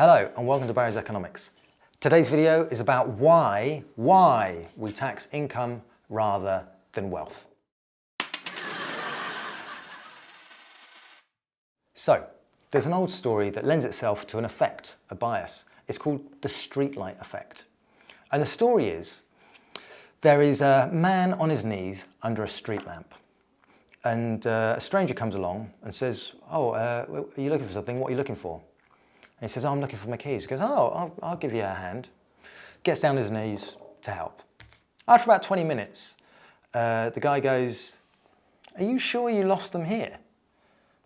Hello and welcome to Barry's Economics. Today's video is about why we tax income rather than wealth. So, there's an old story that lends itself to an effect, a bias. It's called the Streetlight Effect. And the story is, there is a man on his knees under a street lamp. And a stranger comes along and says, are you looking for something? What are you looking for? And he says, I'm looking for my keys. He goes, I'll give you a hand. Gets down on his knees to help. After about 20 minutes, the guy goes, are you sure you lost them here?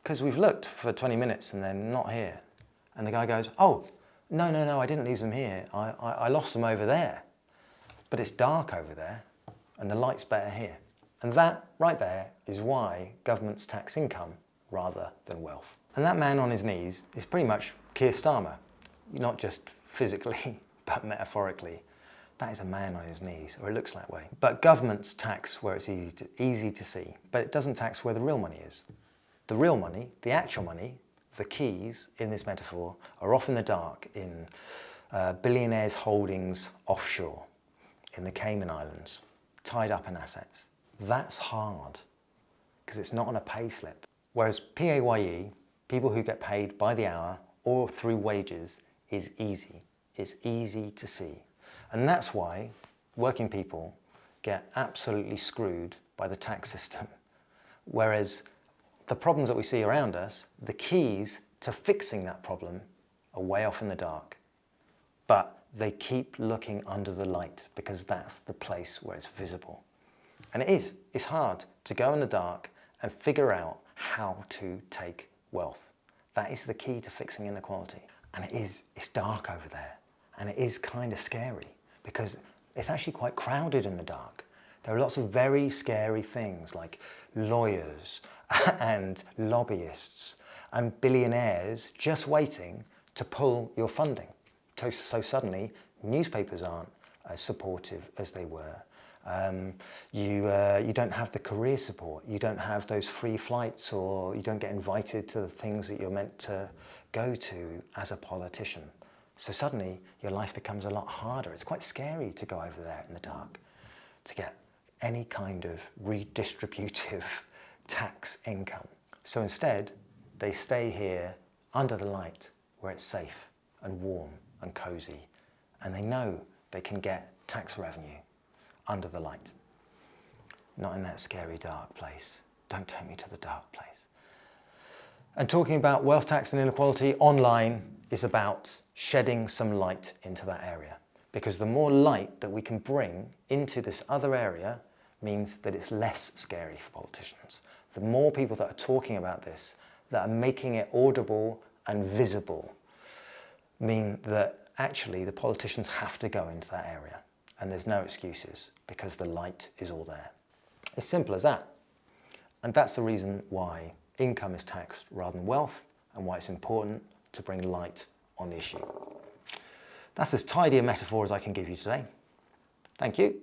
Because we've looked for 20 minutes and they're not here. And the guy goes, no, I didn't lose them here. I lost them over there. But it's dark over there and the light's better here. And that right there is why governments tax income rather than wealth. And that man on his knees is pretty much Keir Starmer, not just physically, but metaphorically. That is a man on his knees, or it looks that way. But governments tax where it's easy to see, but it doesn't tax where the real money is. The real money, the actual money, the keys in this metaphor are off in the dark in billionaires' holdings offshore, in the Cayman Islands, tied up in assets. That's hard, because it's not on a pay slip. Whereas PAYE, people who get paid by the hour or through wages, is easy. It's easy to see. And that's why working people get absolutely screwed by the tax system. Whereas the problems that we see around us, the keys to fixing that problem are way off in the dark. But they keep looking under the light because that's the place where it's visible. And it's hard to go in the dark and figure out how to take wealth. That is the key to fixing inequality. And it's dark over there. And it is kind of scary because it's actually quite crowded in the dark. There are lots of very scary things like lawyers and lobbyists and billionaires just waiting to pull your funding. So suddenly newspapers aren't as supportive as they were. You don't have the career support, you don't have those free flights, or you don't get invited to the things that you're meant to go to as a politician. So suddenly your life becomes a lot harder. It's quite scary to go over there in the dark to get any kind of redistributive tax income. So instead, they stay here under the light where it's safe and warm and cozy, and they know they can get tax revenue under the light. Not in that scary dark place. Don't take me to the dark place. And talking about wealth tax and inequality online is about shedding some light into that area. Because the more light that we can bring into this other area means that it's less scary for politicians. The more people that are talking about this, that are making it audible and visible, mean that actually the politicians have to go into that area. And there's no excuses because the light is all there. It's simple as that. And that's the reason why income is taxed rather than wealth, and why it's important to bring light on the issue. That's as tidy a metaphor as I can give you today. Thank you.